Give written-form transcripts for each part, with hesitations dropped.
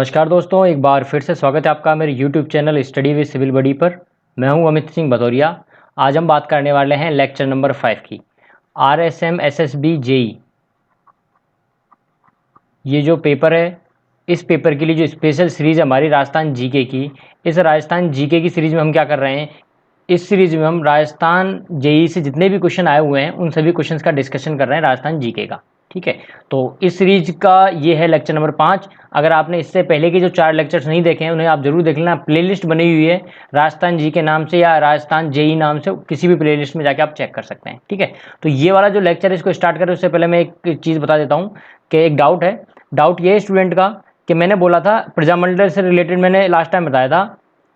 नमस्कार दोस्तों, एक बार फिर से स्वागत है आपका मेरे YouTube channel study with civil buddy पर। मैं हूं अमित सिंह भदौरिया। आज हम बात करने वाले हैं लेक्चर नंबर 5 की, RSM SSB जेई। ये जो पेपर है, इस पेपर के लिए जो स्पेशल सीरीज़ है हमारी राजस्थान जीके की, इस राजस्थान जीके की सीरीज़ में हम क्या कर रहे हैं, इस सीरीज़ में हम राजस्थान जेई से जितने भी क्वेश्चन आए हुए हैं उन सभी क्वेश्चंस का डिस्कशन कर रहे हैं राजस्थान जीके का। ठीक है, तो इस सीरीज का ये है लेक्चर नंबर 5। अगर आपने इससे पहले के जो 4 लेक्चर्स नहीं देखे हैं उन्हें आप जरूर देख लेना। प्लेलिस्ट बनी हुई है राजस्थान जी के नाम से या राजस्थान जेई नाम से, किसी भी प्लेलिस्ट में जाके आप चेक कर सकते हैं। ठीक है, तो ये वाला जो लेक्चर है इसको स्टार्ट करें उससे पहले मैं एक चीज़ बता देता हूँ कि एक डाउट है। डाउट ये है स्टूडेंट का कि मैंने बोला था प्रजामंडल से रिलेटेड, मैंने लास्ट टाइम बताया था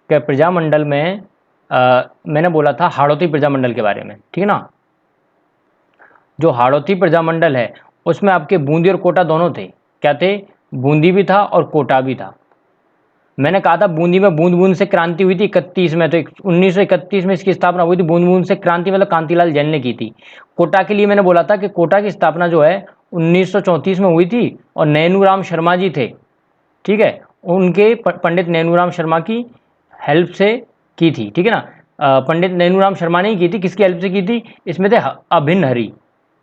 कि प्रजामंडल में मैंने बोला था हाड़ौती प्रजामंडल के बारे में। ठीक है ना, जो हाड़ौती प्रजामंडल है उसमें आपके बूंदी और कोटा दोनों थे। क्या थे? बूंदी भी था और कोटा भी था। मैंने कहा था बूंदी में बूंद बूंद से क्रांति हुई थी 31 में, तो 1931 में इसकी स्थापना हुई थी। बूंद बूंद से क्रांति मतलब कांतिलाल जैन ने की थी। कोटा के लिए मैंने बोला था कि कोटा की स्थापना जो है 1934 में हुई थी और नैनूराम शर्मा जी थे। ठीक है, उनके पंडित नैनूराम शर्मा की हेल्प से की थी। ठीक है ना, पंडित नैनूराम शर्मा ने ही की थी। किसकी हेल्प से की थी? इसमें थे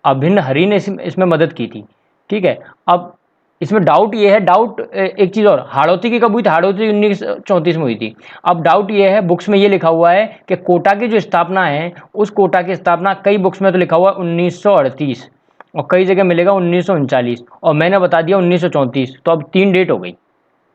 अभिन्न हरि ने इसमें मदद की थी। ठीक है, अब इसमें डाउट ये है, डाउट एक चीज़ और, हाड़ौती की कब हुई थी? हाड़ौती 1934 में हुई थी। अब डाउट ये है, बुक्स में ये लिखा हुआ है कि कोटा की जो स्थापना है उस कोटा की स्थापना कई बुक्स में तो लिखा हुआ है 1938 और कई जगह मिलेगा 1939 और मैंने बता दिया 1934, तो अब 3 डेट हो गई।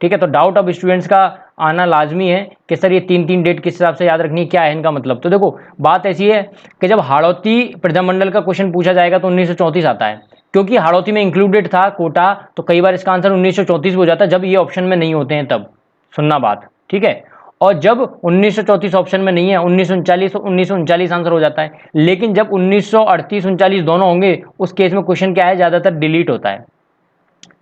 ठीक है, तो डाउट अब स्टूडेंट्स का आना लाजमी है कि सर ये 3 डेट किस हिसाब से याद रखनी है, क्या है इनका मतलब। तो देखो बात ऐसी है कि जब हाड़ौती प्रजामंडल का क्वेश्चन पूछा जाएगा तो 1934 आता है, क्योंकि हाड़ौती में इंक्लूडेड था कोटा, तो कई बार इसका आंसर 1934 हो जाता है जब ये ऑप्शन में नहीं होते हैं तब। सुनना बात, ठीक है। और जब 1934 ऑप्शन में नहीं है, 1939, तो 1939 आंसर हो जाता है। लेकिन जब 1938 39 दोनों होंगे उस केस में क्वेश्चन क्या है, ज़्यादातर डिलीट होता है।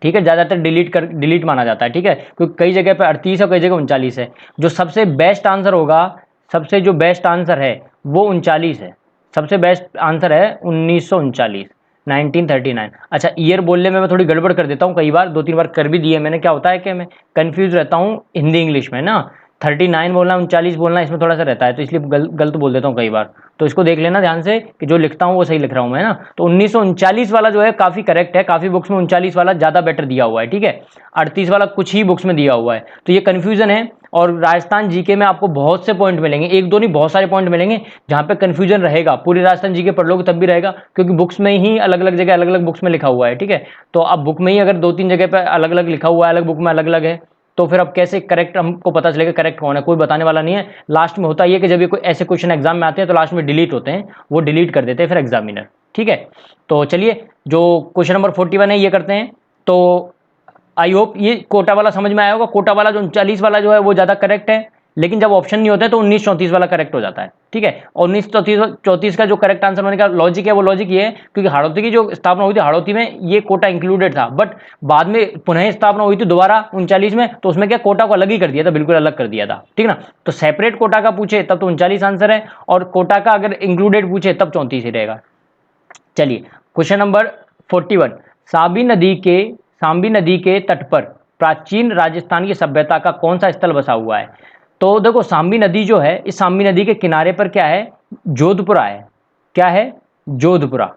ठीक है, ज़्यादातर डिलीट माना जाता है। ठीक है, क्योंकि कई जगह पे 38 है, कई जगह 39 है। जो सबसे बेस्ट आंसर होगा, सबसे जो बेस्ट आंसर है वो 39 है। सबसे बेस्ट आंसर है 1939, 1939। अच्छा, ईयर बोलने में मैं थोड़ी गड़बड़ कर देता हूँ, कई बार 2-3 बार कर भी दिए मैंने। क्या होता है कि मैं कंफ्यूज रहता हूँ हिंदी इंग्लिश में ना, 39 बोलना 39 बोलना इसमें थोड़ा सा रहता है, तो इसलिए गलत बोल देता हूँ कई बार। तो इसको देख लेना ध्यान से कि जो लिखता हूँ वो सही लिख रहा हूँ मैं ना। तो 1939 वाला जो है काफ़ी करेक्ट है, काफ़ी बुक्स में 39 वाला ज़्यादा बेटर दिया हुआ है। ठीक है, 38 वाला कुछ ही बुक्स में दिया हुआ है, तो ये कन्फ्यूजन है। और राजस्थान जीके में आपको बहुत से पॉइंट मिलेंगे, एक दो नहीं बहुत सारे पॉइंट मिलेंगे जहाँ पे कन्फ्यूजन रहेगा। पूरी राजस्थान जीके पढ़ लोगे तब भी रहेगा, क्योंकि बुक्स में ही अलग अलग जगह अलग अलग बुक्स में लिखा हुआ है। ठीक है, तो अब बुक में ही अगर 2-3 जगह पे अलग अलग लिखा हुआ है, अलग बुक में अलग अलग है, तो फिर अब कैसे करेक्ट हमको पता चलेगा करेक्ट कौन है? कोई बताने वाला नहीं है। लास्ट में होता है कि जब ये कोई ऐसे क्वेश्चन एग्जाम में आते हैं तो लास्ट में डिलीट होते हैं, वो डिलीट कर देते हैं फिर एग्जामिनर। ठीक है, तो चलिए जो क्वेश्चन नंबर 41 है ये करते हैं। तो आई होप ये कोटा वाला समझ में आया होगा। कोटा वाला जो 39 वाला जो है वो ज़्यादा करेक्ट है, लेकिन जब ऑप्शन नहीं होता है तो 1934 वाला करेक्ट हो जाता है। ठीक है, और 1934 का जो करेक्ट आंसर होने का लॉजिक है वो लॉजिक ये है, क्योंकि हाड़ौती की जो स्थापना हुई थी, हाड़ौती में ये कोटा इंक्लूडेड था, बट बाद में पुनः स्थापना हुई थी दोबारा 39 में, तो उसमें क्या कोटा को अलग ही कर दिया था, बिल्कुल अलग कर दिया था। ठीक ना, तो सेपरेट कोटा का पूछे तब तो 39 आंसर है, और कोटा का अगर इंक्लूडेड पूछे तब 34 ही रहेगा। चलिए क्वेश्चन नंबर 41, सांबी नदी के तट पर प्राचीन राजस्थान की सभ्यता का कौन सा स्थल बसा हुआ है? तो देखो सांबी नदी जो है, इस सांबी नदी के किनारे पर क्या है? जोधपुरा है। क्या है? जोधपुरा।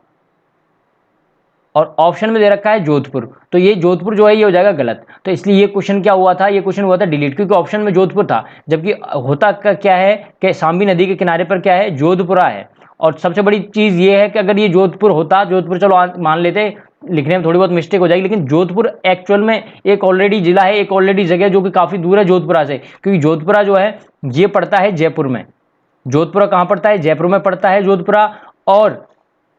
और ऑप्शन में दे रखा है जोधपुर, तो ये जोधपुर जो है ये हो जाएगा गलत। तो इसलिए ये क्वेश्चन क्या हुआ था? ये क्वेश्चन हुआ था डिलीट, क्योंकि ऑप्शन में जोधपुर था, जबकि होता क्या है कि सांबी नदी के किनारे पर क्या है? जोधपुरा है। और सबसे बड़ी चीज़ ये है कि अगर ये जोधपुर होता, जोधपुर चलो मान लेते, लिखने में थोड़ी बहुत मिस्टेक हो जाएगी, लेकिन जोधपुर एक्चुअल में एक ऑलरेडी जिला है, एक ऑलरेडी जगह जो कि काफ़ी दूर है जोधपुरा से, क्योंकि जोधपुरा जो है ये पड़ता है जयपुर में। जोधपुरा कहाँ पड़ता है? जयपुर में पड़ता है जोधपुरा। और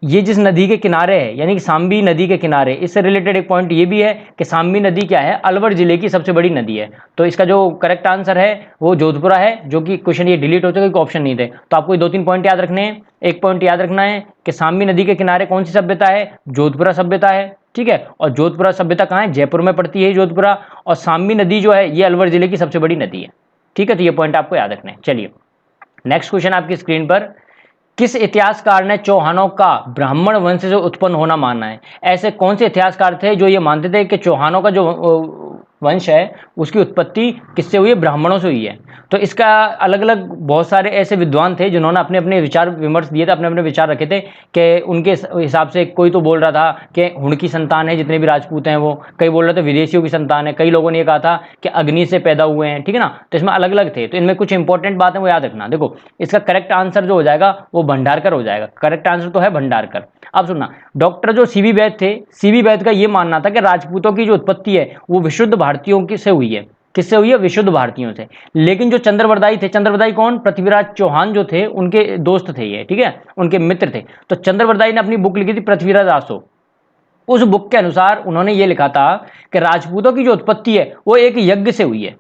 ये जिस नदी के किनारे है, यानी कि सांबी नदी के किनारे, इससे रिलेटेड एक पॉइंट ये भी है कि सांबी नदी क्या है? अलवर जिले की सबसे बड़ी नदी है। तो इसका जो करेक्ट आंसर है वो जोधपुरा है, जो कि क्वेश्चन ये डिलीट हो चुका है, ऑप्शन नहीं थे। तो आपको 2-3 पॉइंट याद रखने हैं। एक पॉइंट याद रखना है कि सांबी नदी के किनारे कौन सी सभ्यता है? जोधपुरा सभ्यता है। ठीक है, और जोधपुरा सभ्यता कहाँ है? जयपुर में पड़ती है जोधपुरा। और सांबी नदी जो है ये अलवर जिले की सबसे बड़ी नदी है। ठीक है, तो ये पॉइंट आपको याद रखना है। चलिए नेक्स्ट क्वेश्चन आपकी स्क्रीन पर, किस इतिहासकार ने चौहानों का ब्राह्मण वंश से उत्पन्न होना माना है? ऐसे कौन से इतिहासकार थे जो ये मानते थे कि चौहानों का जो वंश है उसकी उत्पत्ति किससे हुई है? ब्राह्मणों से हुई है। तो इसका अलग अलग बहुत सारे ऐसे विद्वान थे जिन्होंने अपने अपने विचार विमर्श दिए थे, अपने अपने विचार रखे थे कि उनके हिसाब से कोई तो बोल रहा था कि हुण की संतान है जितने भी राजपूत हैं वो, कई बोल रहे थे विदेशियों की संतान है, कई लोगों ने ये कहा था कि अग्नि से पैदा हुए हैं, ठीक है ना। तो इसमें अलग अलग थे, तो इनमें कुछ इंपॉर्टेंट बात है वो याद रखना। देखो इसका करेक्ट आंसर जो हो जाएगा वो भंडारकर हो जाएगा, करेक्ट आंसर तो है भंडारकर। अब सुनना, डॉक्टर जो सीवी वैद्य थे, सीवी वैद्य का ये मानना था कि राजपूतों की जो उत्पत्ति है वो विशुद्ध भारतीयों की से हुई है। किससे हुई है? विशुद्ध भारतीयों से। लेकिन जो चंद्रवरदाई थे, चंद्रवरदाई कौन? पृथ्वीराज चौहान जो थे उनके दोस्त थे ये, ठीक है, उनके मित्र थे। तो चंद्रवरदाई ने अपनी बुक लिखी थी पृथ्वीराज आसो। उस बुक के अनुसार उन्होंने ये लिखा था कि राजपूतों की जो उत्पत्ति है वो एक यज्ञ से हुई है।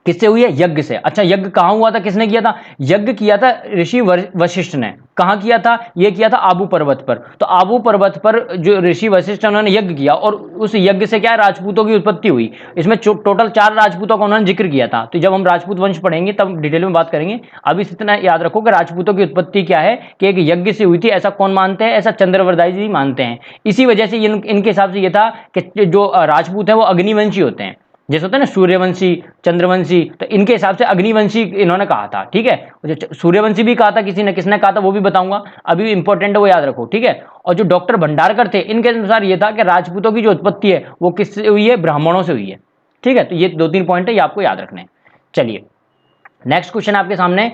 किससे हुई है? यज्ञ से। अच्छा, यज्ञ कहां हुआ था? किसने किया था? यज्ञ किया था ऋषि वशिष्ठ ने। कहां किया था? ये किया था आबू पर्वत पर। तो आबू पर्वत पर जो ऋषि वशिष्ठ उन्होंने यज्ञ किया और उस यज्ञ से क्या है? राजपूतों की उत्पत्ति हुई। इसमें टोटल 4 राजपूतों का उन्होंने जिक्र किया था। तो जब हम राजपूत वंश पढ़ेंगे तब डिटेल में बात करेंगे। अभी इतना याद रखो कि राजपूतों की उत्पत्ति क्या है कि एक यज्ञ से हुई थी। ऐसा कौन मानते हैं? ऐसा चंद्रवरदाई जी मानते हैं। इसी वजह से इनके हिसाब से यह था कि जो राजपूत है वो अग्निवंशी होते हैं। जैसे होता है ना सूर्यवंशी, चंद्रवंशी, तो इनके हिसाब से अग्निवंशी इन्होंने कहा था, ठीक है। जो सूर्यवंशी भी कहा था किसी ने, किसने कहा था वो भी बताऊंगा, अभी इंपॉर्टेंट है वो याद रखो, ठीक है। और जो डॉक्टर भंडारकर थे इनके अनुसार ये था कि राजपूतों की जो उत्पत्ति है वो किससे हुई है? ब्राह्मणों से हुई है, ठीक है। तो ये 2-3 पॉइंट है, ये आपको याद रखने हैं। चलिए नेक्स्ट क्वेश्चन आपके सामने,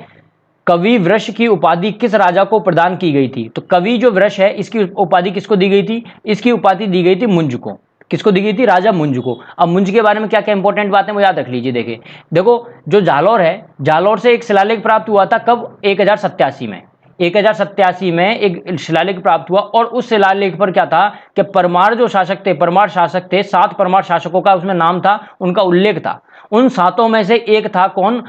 कवि वृष की उपाधि किस राजा को प्रदान की गई थी? तो कवि जो वृष है इसकी उपाधि किसको दी गई थी? इसकी उपाधि दी गई थी मुंज को। किसको दी गई थी? राजा मुंज को। अब मुंज के बारे में क्या क्या इंपॉर्टेंट बात है वो याद रख लीजिए। देखिए देखो, जो जालौर है, जालौर से एक शिलालेख प्राप्त हुआ था कब? 1087 में। 1087 में एक शिलालेख प्राप्त हुआ और उस शिलालेख पर क्या था कि परमार जो शासक थे, परमार शासक थे, 7 परमार शासकों का उसमें नाम था, उनका उल्लेख था। उन 7 में से एक था कौन?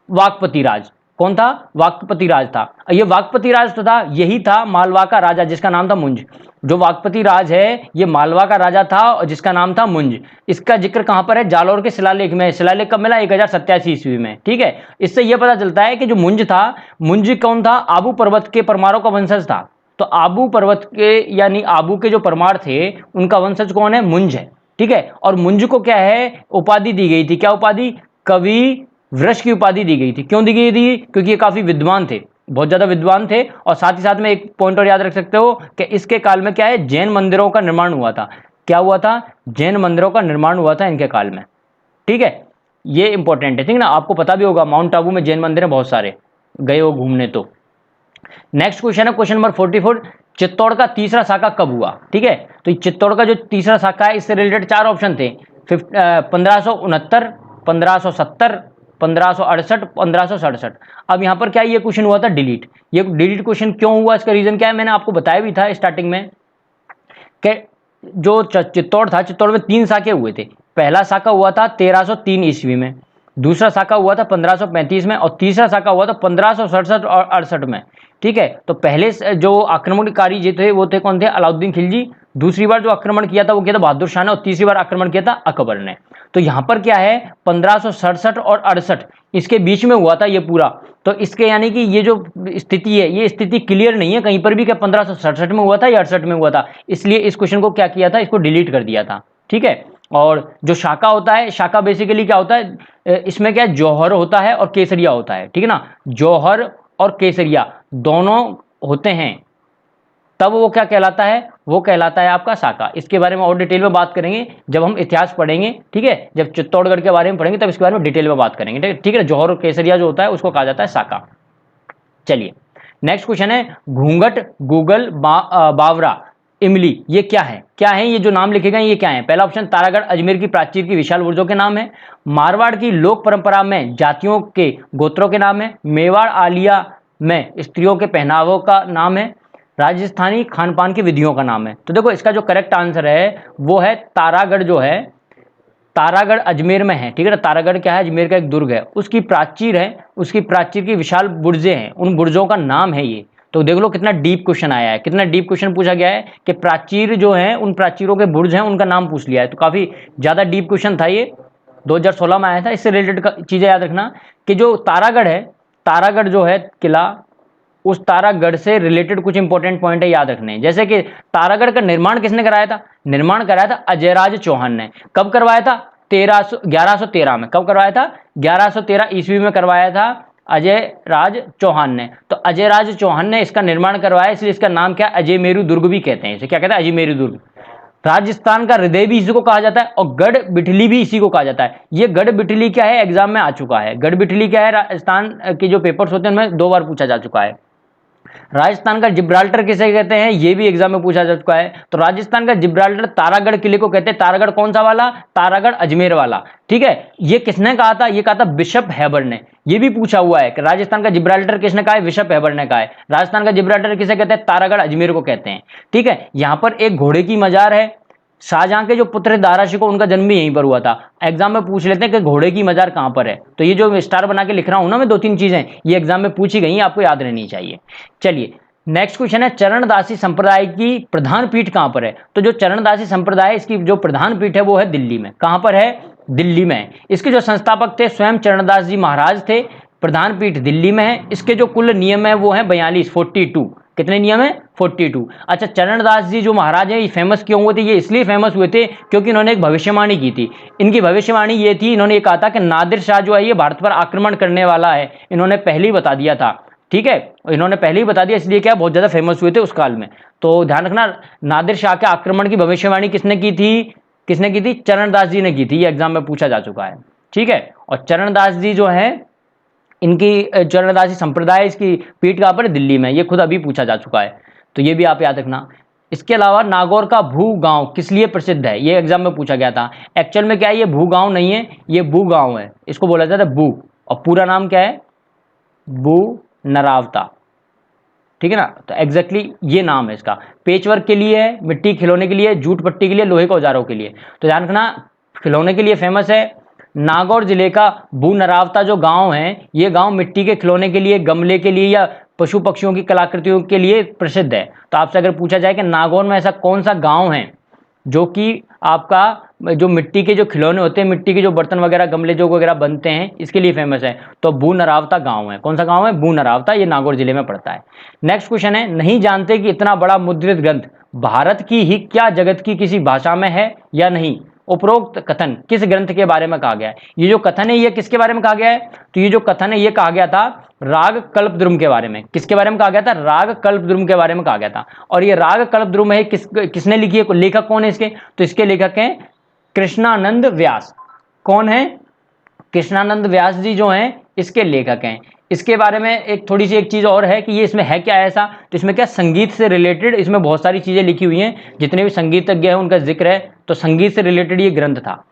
वाकपति राज। कौन था? वाकपति राज था। ये वाकपति राज तो था, यही था मालवा का राजा जिसका नाम था मुंज। जो वाकपति राज है ये मालवा का राजा था और जिसका नाम था मुंज। इसका जिक्र कहां पर है? जालौर के शिलालेख में। शिलालेख कब मिला? 1087 ईस्वी में, ठीक है। इससे यह पता चलता है कि जो मुंज था, मुंज कौन था? आबू पर्वत के परमारों का वंशज था। तो आबू पर्वत के यानी आबू के जो परमार थे उनका वंशज कौन है? मुंज है, ठीक है। और मुंज को क्या है? उपाधि दी गई थी। क्या उपाधि? कवि वृष की उपाधि दी गई थी। क्यों दी गई थी? क्योंकि ये काफी विद्वान थे, बहुत ज्यादा विद्वान थे। और साथ ही साथ में एक पॉइंट और याद रख सकते हो कि इसके काल में क्या है? जैन मंदिरों का निर्माण हुआ था। क्या हुआ था? जैन मंदिरों का निर्माण हुआ था इनके काल में, ठीक है। ये इंपॉर्टेंट है, ठीक है ना। आपको पता भी होगा माउंट आबू में जैन मंदिर है बहुत सारे, गए हो घूमने तो। नेक्स्ट क्वेश्चन है क्वेश्चन नंबर 44, चित्तौड़ का तीसरा शाखा कब हुआ? ठीक है, तो चित्तौड़ का जो तीसरा शाखा है इससे रिलेटेड 4 ऑप्शन थे, 1569, 1570, 1568, 1567। अब यहां पर क्या ये क्वेश्चन हुआ था डिलीट। ये डिलीट क्वेश्चन क्यों हुआ? इसका रीजन क्या है? मैंने आपको बताया भी था स्टार्टिंग में कि जो चित्तौड़ था, चित्तौड़ में 3 शाखे हुए थे। पहला शाखा हुआ था 1303 ईस्वी में, दूसरा शाखा हुआ था 1535 में और तीसरा शाखा हुआ था 1567 और 68 में, ठीक है। तो पहले जो आक्रमणकारी जी थे वो थे कौन थे? अलाउद्दीन खिलजी। दूसरी बार जो आक्रमण किया था वो किया था बहादुर शाह ने और तीसरी बार आक्रमण किया था अकबर ने। तो यहां पर क्या है? 1567 और 68 इसके बीच में हुआ था ये पूरा। तो इसके यानी कि ये जो स्थिति है ये स्थिति क्लियर नहीं है कहीं पर भी कि 1567 में हुआ था या 68 में हुआ था। इसलिए इस क्वेश्चन को क्या किया था? इसको डिलीट कर दिया था, ठीक है। और जो शाखा होता है, शाखा बेसिकली क्या होता है? इसमें क्या है? जौहर होता है और केसरिया होता है, ठीक है ना। जौहर और केसरिया दोनों होते हैं तब वो क्या कहलाता है? वो कहलाता है आपका शाखा। इसके बारे में और डिटेल में बात करेंगे जब हम इतिहास पढ़ेंगे, ठीक है। जब चित्तौड़गढ़ के बारे में पढ़ेंगे तब इसके बारे में डिटेल में बात करेंगे, ठीक है। जौहर और केसरिया जो होता है उसको कहा जाता है शाखा। चलिए नेक्स्ट क्वेश्चन है, घूंघट, गूगल, बावरा, इमली, ये क्या है? क्या है ये जो नाम लिखे गए ये क्या है? पहला ऑप्शन तारागढ़ अजमेर की प्राचीर की विशाल बुर्जों के नाम है। मारवाड़ की लोक परंपरा में जातियों के गोत्रों के नाम है। मेवाड़ आलिया में स्त्रियों के पहनावों का नाम है। राजस्थानी खान पान की विधियों का नाम है। तो देखो इसका जो करेक्ट आंसर है वो है तारागढ़। जो है तारागढ़ अजमेर में है, ठीक है ना। तारागढ़ क्या है? अजमेर का एक दुर्ग है, उसकी प्राचीर है, उसकी प्राचीर की विशाल बुर्जें हैं, उन बुर्जों का नाम है ये। तो देख लो कितना डीप क्वेश्चन आया है, कितना डीप क्वेश्चन पूछा गया है कि प्राचीर जो है उन प्राचीरों के बुर्ज हैं उनका नाम पूछ लिया है। तो काफी ज्यादा डीप क्वेश्चन था ये, 2016 में आया था। इससे रिलेटेड चीजें याद रखना कि जो तारागढ़ है, तारागढ़ जो है किला उस तारागढ़ से रिलेटेड कुछ इंपॉर्टेंट पॉइंट है, याद रखने हैं। जैसे कि तारागढ़ का निर्माण किसने कराया था? निर्माण कराया था अजयराज चौहान ने। कब करवाया था? 1113 में। कब करवाया था? 1113 ईस्वी में करवाया था अजय राज चौहान ने। तो अजय राज चौहान ने इसका निर्माण करवाया, इसलिए इसका नाम क्या? अजयमेरु दुर्ग भी कहते हैं इसे। क्या कहते हैं? अजयमेरु दुर्ग। राजस्थान का हृदय भी इसी को कहा जाता है, और गढ़ बिठली भी इसी को कहा जाता है। ये गढ़ बिठली क्या है? एग्जाम में आ चुका है। गढ़ बिठली क्या है? राजस्थान के जो पेपर्स होते हैं उनमें 2 बार पूछा जा चुका है। राजस्थान का जिब्राल्टर किसे कहते हैं? ये भी एग्जाम में पूछा जा चुका है। तो राजस्थान का जिब्राल्टर तारागढ़ किले को कहते हैं। तारागढ़ कौन सा वाला? तारागढ़ अजमेर वाला। ठीक है, ये किसने कहा था? ये कहा था बिशप हैबर ने। ये भी पूछा हुआ है कि राजस्थान का जिब्राल्टर किसने कहा है? बिशप हैबर ने कहा है। राजस्थान का जिब्राल्टर किसे कहते हैं? तारागढ़ अजमेर को कहते हैं। ठीक है, यहां पर एक घोड़े की मजार है। शाहजहां के जो पुत्र दारा शिकोह, उनका जन्म भी यहीं पर हुआ था। एग्जाम में पूछ लेते हैं कि घोड़े की मजार कहां पर है। तो ये जो स्टार बना के लिख रहा हूं ना मैं, 2-3 चीजें, ये एग्जाम में पूछी गई, आपको याद रहनी चाहिए। चलिए नेक्स्ट क्वेश्चन है, चरणदासी संप्रदाय की प्रधान पीठ कहां पर है? तो जो चरणदासी संप्रदाय, इसकी जो प्रधान पीठ है वो है दिल्ली में। कहां पर है? दिल्ली में। इसके जो संस्थापक थे स्वयं चरणदास जी महाराज थे। प्रधान पीठ दिल्ली में है। इसके जो कुल नियम है वो है 42। कितने नियम है? 42। अच्छा, चरणदास जी जो महाराज है ये फेमस क्यों हुए थे? ये इसलिए फेमस हुए थे क्योंकि इन्होंने एक भविष्यवाणी की थी। इनकी भविष्यवाणी ये थी, इन्होंने ये कहा था कि नादिर शाह जो है ये भारत पर आक्रमण करने वाला है। इन्होंने पहले ही बता दिया था। ठीक है, इन्होंने पहले ही बता दिया, इसलिए क्या बहुत ज्यादा फेमस हुए थे उस काल में। तो ध्यान रखना, नादिर शाह के आक्रमण की भविष्यवाणी किसने की थी? किसने की थी? चरणदास जी ने की थी। ये एग्जाम में पूछा जा चुका है। ठीक है, और चरणदास जी जो है, इनकी चरणदासी संप्रदाय, इसकी पीठ कहां पर? दिल्ली में। ये खुद अभी पूछा जा चुका है, तो ये भी आप याद रखना। इसके अलावा नागौर का भू गांव किस लिए प्रसिद्ध है? ये एग्जाम में पूछा गया था। एक्चुअल में क्या है? ये भू गांव नहीं है, ये बू गांव है। इसको बोला जाता है बू, और पूरा नाम क्या है? बू नरावता। ठीक है ना, तो एग्जैक्टली ये नाम है इसका। पेचवर्क के लिए है, मिट्टी खिलौने के लिए, जूट पट्टी के लिए, लोहे के औजारों के लिए। तो ध्यान रखना, खिलौने के लिए फेमस है। नागौर जिले का बू नरावता जो गांव है, ये गांव मिट्टी के खिलौने के लिए, गमले के लिए या पशु पक्षियों की कलाकृतियों के लिए प्रसिद्ध है। तो आपसे अगर पूछा जाए कि नागौर में ऐसा कौन सा गांव है जो कि आपका जो मिट्टी के जो खिलौने होते हैं, मिट्टी के जो बर्तन वगैरह, गमले जो वगैरह बनते हैं, इसके लिए फेमस है, तो बू नरावता गांव है। कौन सा गांव है? बू नरावता। ये नागौर जिले में पड़ता है। नेक्स्ट क्वेश्चन है, नहीं जानते कि इतना बड़ा मुद्रित ग्रंथ भारत की ही क्या जगत की किसी भाषा में है या नहीं? उपरोक्त कथन किस ग्रंथ के बारे में कहा गया है? ये जो कथन है ये किसके बारे में कहा गया है? तो ये जो कथन है ये कहा गया था राग कल्पद्रुम के बारे में। किसके बारे में कहा गया था? राग कल्पद्रुम के बारे में कहा गया था। और ये राग कल्पद्रुम है, किसने लिखी है? लेखक कौन है इसके? तो इसके लेखक हैं कृष्णानंद व्यास। कौन है? कृष्णानंद व्यास जी जो हैं इसके लेखक हैं। इसके बारे में एक थोड़ी सी एक चीज और है कि ये इसमें है क्या ऐसा, तो इसमें क्या संगीत से रिलेटेड इसमें बहुत सारी चीजें लिखी हुई हैं। जितने भी संगीतज्ञ हैं उनका जिक्र है, तो संगीत से रिलेटेड ये ग्रंथ था।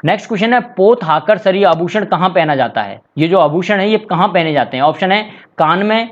नेक्स्ट क्वेश्चन है, पोत हाकर सरी आभूषण कहां पहना जाता है? ये जो आभूषण है ये कहां पहने जाते हैं? ऑप्शन है कान में,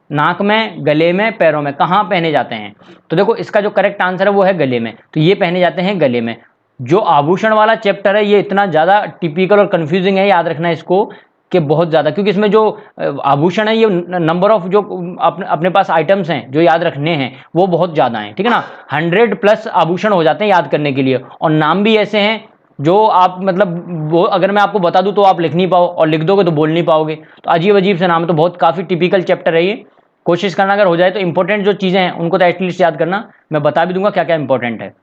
नाक में, गले में, पैरों में। कहां पहने जाते हैं? तो देखो इसका जो करेक्ट आंसर है वो है गले में। तो ये पहने जाते हैं गले में। जो आभूषण वाला चैप्टर है ये इतना ज्यादा टिपिकल और कंफ्यूजिंग है, याद रखना इसको कि बहुत ज्यादा, क्योंकि इसमें जो आभूषण है ये नंबर ऑफ जो अपने पास आइटम्स हैं जो याद रखने हैं वो बहुत ज्यादा हैं। ठीक है ना, 100+ आभूषण हो जाते हैं याद करने के लिए, और नाम भी ऐसे हैं जो आप मतलब वो अगर मैं आपको बता दूं तो आप लिख नहीं पाओ, और लिख दोगे तो बोल नहीं पाओगे। तो अजीब अजीब से नाम है, तो बहुत काफी टिपिकल चैप्टर है ये। कोशिश करना अगर हो जाए तो इंपॉर्टेंट जो चीजें हैं उनको तो एटलीस्ट याद करना, मैं बता भी दूंगा क्या क्या इंपॉर्टेंट है।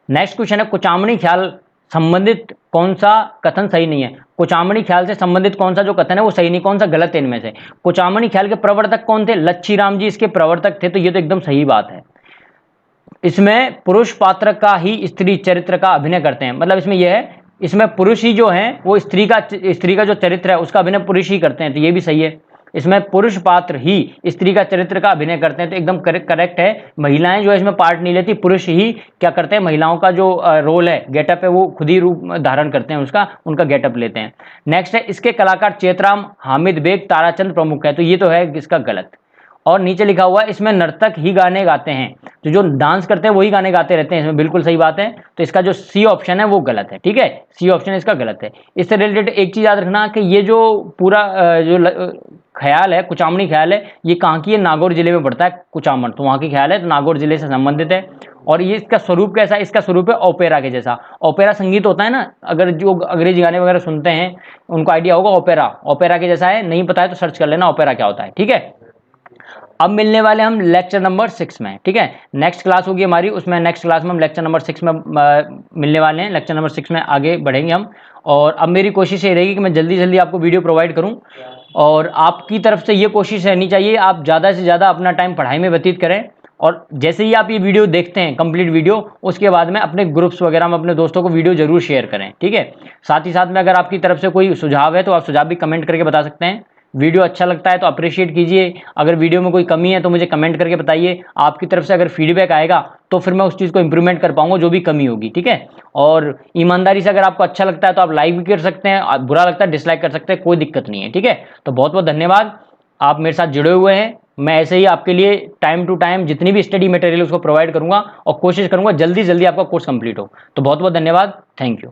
नेक्स्ट क्वेश्चन है, कुचामणी ख्याल संबंधित कौन सा कथन सही नहीं है? कुचामणी ख्याल से संबंधित कौन सा जो कथन है वो सही नहीं, कौन सा गलत है इनमें से? कुचामणी ख्याल के प्रवर्तक कौन थे? लच्छी राम जी इसके प्रवर्तक थे, तो ये तो एकदम सही बात है। इसमें पुरुष पात्र का ही स्त्री चरित्र का अभिनय करते हैं, मतलब इसमें यह है इसमें पुरुष ही जो है वो स्त्री का जो चरित्र है उसका अभिनय पुरुष ही करते हैं, तो ये भी सही है। इसमें पुरुष पात्र ही स्त्री का चरित्र का अभिनय करते हैं, तो एकदम करेक्ट है। महिलाएं जो है इसमें पार्ट नहीं लेती, पुरुष ही क्या करते हैं, महिलाओं का जो रोल है, गेटअप है, वो खुद ही रूप धारण करते हैं, उनका गेटअप लेते हैं। नेक्स्ट है, इसके कलाकार चेतराम, हामिद बेग, ताराचंद प्रमुख है, तो ये तो है इसका गलत। और नीचे लिखा हुआ है इसमें नर्तक ही गाने गाते हैं, तो जो डांस करते हैं वही गाने गाते रहते हैं, इसमें बिल्कुल सही बात है। तो इसका जो सी ऑप्शन है वो गलत है। ठीक है, सी ऑप्शन इसका गलत है। इससे रिलेटेड एक चीज याद रखना कि ये जो पूरा जो ख्याल है, कुचामणी ख्याल है, ये कहाँ की है? नागौर जिले में पड़ता है कुचामण, तो वहाँ की ख्याल है, तो नागौर जिले से संबंधित है। और ये इसका स्वरूप कैसा है? इसका स्वरूप है ओपेरा के जैसा। ओपेरा संगीत होता है ना, अगर जो अंग्रेजी गाने वगैरह सुनते हैं उनको आइडिया होगा, ओपेरा के जैसा है। नहीं पता है तो सर्च कर लेना ओपेरा क्या होता है। ठीक है, अब मिलने वाले हम लेक्चर नंबर 6 में, ठीक है। नेक्स्ट क्लास होगी हमारी, उसमें नेक्स्ट क्लास में हम लेक्चर नंबर 6 में मिलने वाले हैं। लेक्चर नंबर 6 में आगे बढ़ेंगे हम। और अब मेरी कोशिश ये रहेगी कि मैं जल्दी जल्दी आपको वीडियो प्रोवाइड करूं, और आपकी तरफ से ये कोशिश रहनी चाहिए आप ज़्यादा से ज़्यादा अपना टाइम पढ़ाई में व्यतीत करें। और जैसे ही आप ये वीडियो देखते हैं कंप्लीट वीडियो, उसके बाद में अपने ग्रुप्स वगैरह में अपने दोस्तों को वीडियो जरूर शेयर करें, ठीक है। साथ ही साथ में अगर आपकी तरफ से कोई सुझाव है तो आप सुझाव भी कमेंट करके बता सकते हैं। वीडियो अच्छा लगता है तो अप्रिशिएट कीजिए, अगर वीडियो में कोई कमी है तो मुझे कमेंट करके बताइए। आपकी तरफ से अगर फीडबैक आएगा तो फिर मैं उस चीज़ को इंप्रूवमेंट कर पाऊंगा जो भी कमी होगी, ठीक है। और ईमानदारी से अगर आपको अच्छा लगता है तो आप लाइक भी कर सकते हैं, बुरा लगता है डिसलाइक कर सकते हैं, कोई दिक्कत नहीं है, ठीक है। तो बहुत बहुत धन्यवाद, आप मेरे साथ जुड़े हुए हैं। मैं ऐसे ही आपके लिए टाइम टू टाइम जितनी भी स्टडी मटेरियल उसको प्रोवाइड करूंगा और कोशिश करूंगा जल्दी जल्दी आपका कोर्स कंप्लीट हो। तो बहुत बहुत धन्यवाद, थैंक यू।